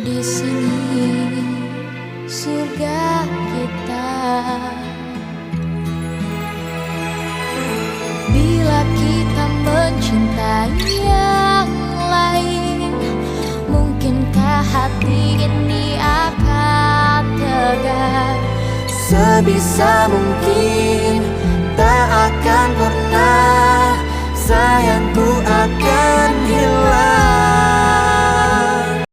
di sini surga kita. Bila kita mencintai yang lain, mungkinkah hati ini akan tegar? Sebisa mungkin tak akan pernah sayangku akan